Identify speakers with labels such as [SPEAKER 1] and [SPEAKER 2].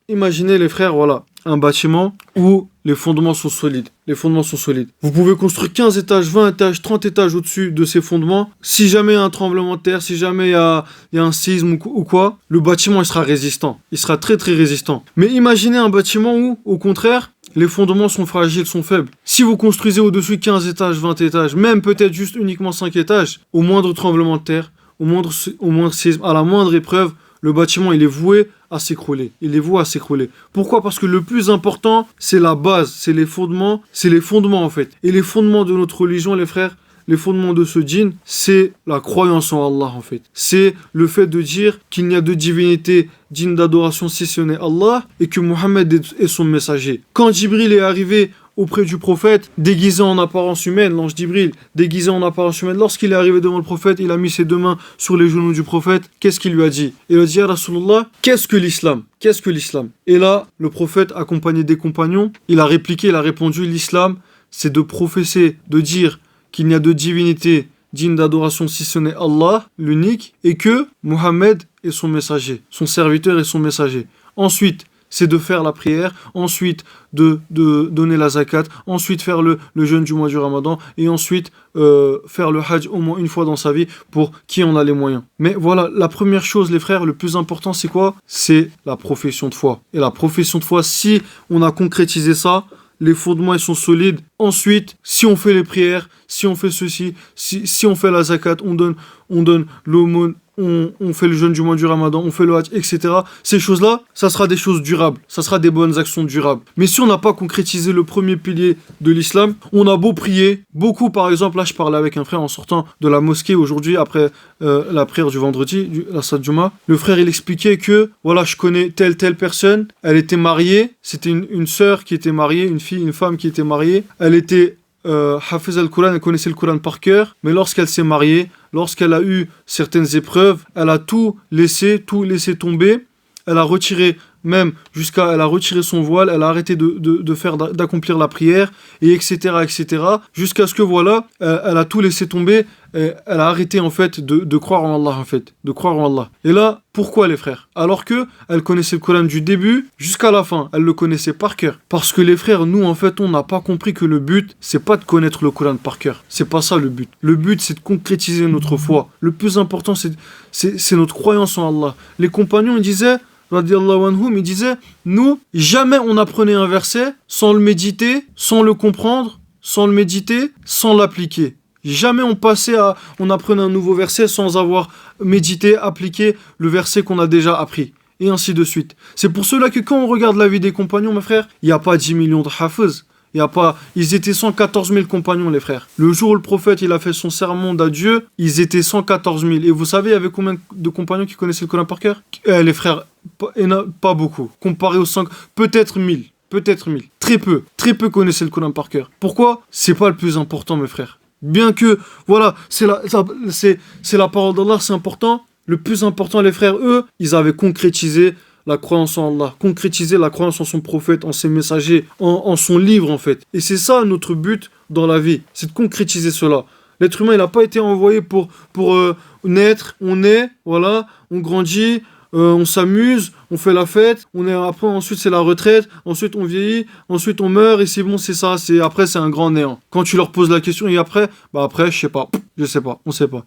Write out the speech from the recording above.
[SPEAKER 1] imaginez les frères, voilà, un bâtiment où les fondements sont solides. Les fondements sont solides. Vous pouvez construire 15 étages, 20 étages, 30 étages au-dessus de ces fondements. Si jamais il y a un tremblement de terre, si jamais il y a un séisme ou quoi, le bâtiment il sera résistant. Il sera très très résistant. Mais imaginez un bâtiment où, au contraire, les fondements sont fragiles, sont faibles. Si vous construisez au-dessus 15 étages, 20 étages, même peut-être juste uniquement 5 étages, au moindre tremblement de terre, au moindre séisme, à la moindre épreuve, le bâtiment il est voué à s'écrouler. Il est voué à s'écrouler. Pourquoi? Parce que le plus important, c'est la base, c'est les fondements en fait. Et les fondements de notre religion, les frères, les fondements de ce djinn, c'est la croyance en Allah en fait. C'est le fait de dire qu'il n'y a de divinité digne d'adoration si ce n'est Allah et que Mohammed est son messager. Quand Jibril est arrivé auprès du prophète, déguisé en apparence humaine, l'ange Jibril, déguisé en apparence humaine, lorsqu'il est arrivé devant le prophète, il a mis ses deux mains sur les genoux du prophète, qu'est-ce qu'il lui a dit? Il a dit, Ya Rasulallah, qu'est-ce que l'islam? Qu'est-ce que l'islam? Et là, le prophète, accompagné des compagnons, il a répliqué, il a répondu, l'islam, c'est de professer, de dire qu'il n'y a de divinité digne d'adoration si ce n'est Allah, l'unique, et que Mohammed est son messager, son serviteur et son messager. Ensuite, c'est de faire la prière, ensuite de donner la zakat, ensuite faire le jeûne du mois du Ramadan, et ensuite faire le hajj au moins une fois dans sa vie pour qui en a les moyens. Mais voilà, la première chose, les frères, le plus important, c'est quoi? C'est la profession de foi. Et la profession de foi, si on a concrétisé ça, les fondements ils sont solides. Ensuite, si on fait les prières, si on fait ceci, si on fait la zakat, on donne l'aumône, on fait le jeûne du mois du Ramadan, on fait le hajj, etc. Ces choses-là, ça sera des choses durables, ça sera des bonnes actions durables. Mais si on n'a pas concrétisé le premier pilier de l'islam, on a beau prier, beaucoup par exemple, là je parlais avec un frère en sortant de la mosquée aujourd'hui après la prière du vendredi, la Salat Juma, le frère il expliquait que voilà, je connais telle personne, elle était mariée, c'était une sœur qui était mariée, une femme qui était mariée, elle était Hafiz al-Quran, elle connaissait le Coran par cœur, mais lorsqu'elle s'est mariée, lorsqu'elle a eu certaines épreuves, elle a tout laissé tomber, elle a retiré elle a retiré son voile, elle a arrêté d'accomplir la prière, et etc., jusqu'à ce que voilà, elle a tout laissé tomber, elle a arrêté en fait de croire en Allah en fait, de croire en Allah. Et là, pourquoi les frères? Alors que elle connaissait le Coran du début jusqu'à la fin, elle le connaissait par cœur. Parce que les frères, nous en fait, on n'a pas compris que le but, c'est pas de connaître le Coran par cœur. C'est pas ça le but. Le but, c'est de concrétiser notre foi. Le plus important, c'est notre croyance en Allah. Les compagnons, ils disaient, radiallahu anhum, il disait, nous, jamais on apprenait un verset sans le méditer, sans le comprendre, sans le méditer, sans l'appliquer. Jamais on apprenait un nouveau verset sans avoir médité, appliqué le verset qu'on a déjà appris. Et ainsi de suite. C'est pour cela que quand on regarde la vie des compagnons, mes frères, il n'y a pas 10 millions de hafiz. Ils étaient 114 000 compagnons, les frères. Le jour où le prophète il a fait son sermon d'adieu, ils étaient 114 000. Et vous savez, il y avait combien de compagnons qui connaissaient le Coran par cœur? Les frères, pas beaucoup. Comparé aux 5, peut-être 1000. Très peu connaissaient le Coran par cœur. Pourquoi? C'est pas le plus important, mes frères. Bien que, voilà, c'est la parole d'Allah, c'est important. Le plus important, les frères, eux, ils avaient concrétisé la croyance en Allah, concrétiser la croyance en son prophète, en ses messagers, en son livre en fait. Et c'est ça notre but dans la vie, c'est de concrétiser cela. L'être humain, il n'a pas été envoyé pour naître, on naît, voilà, on grandit, on s'amuse, on fait la fête, après ensuite c'est la retraite, ensuite on vieillit, ensuite on meurt et c'est bon, c'est ça, après c'est un grand néant. Quand tu leur poses la question et après je sais pas, on sait pas.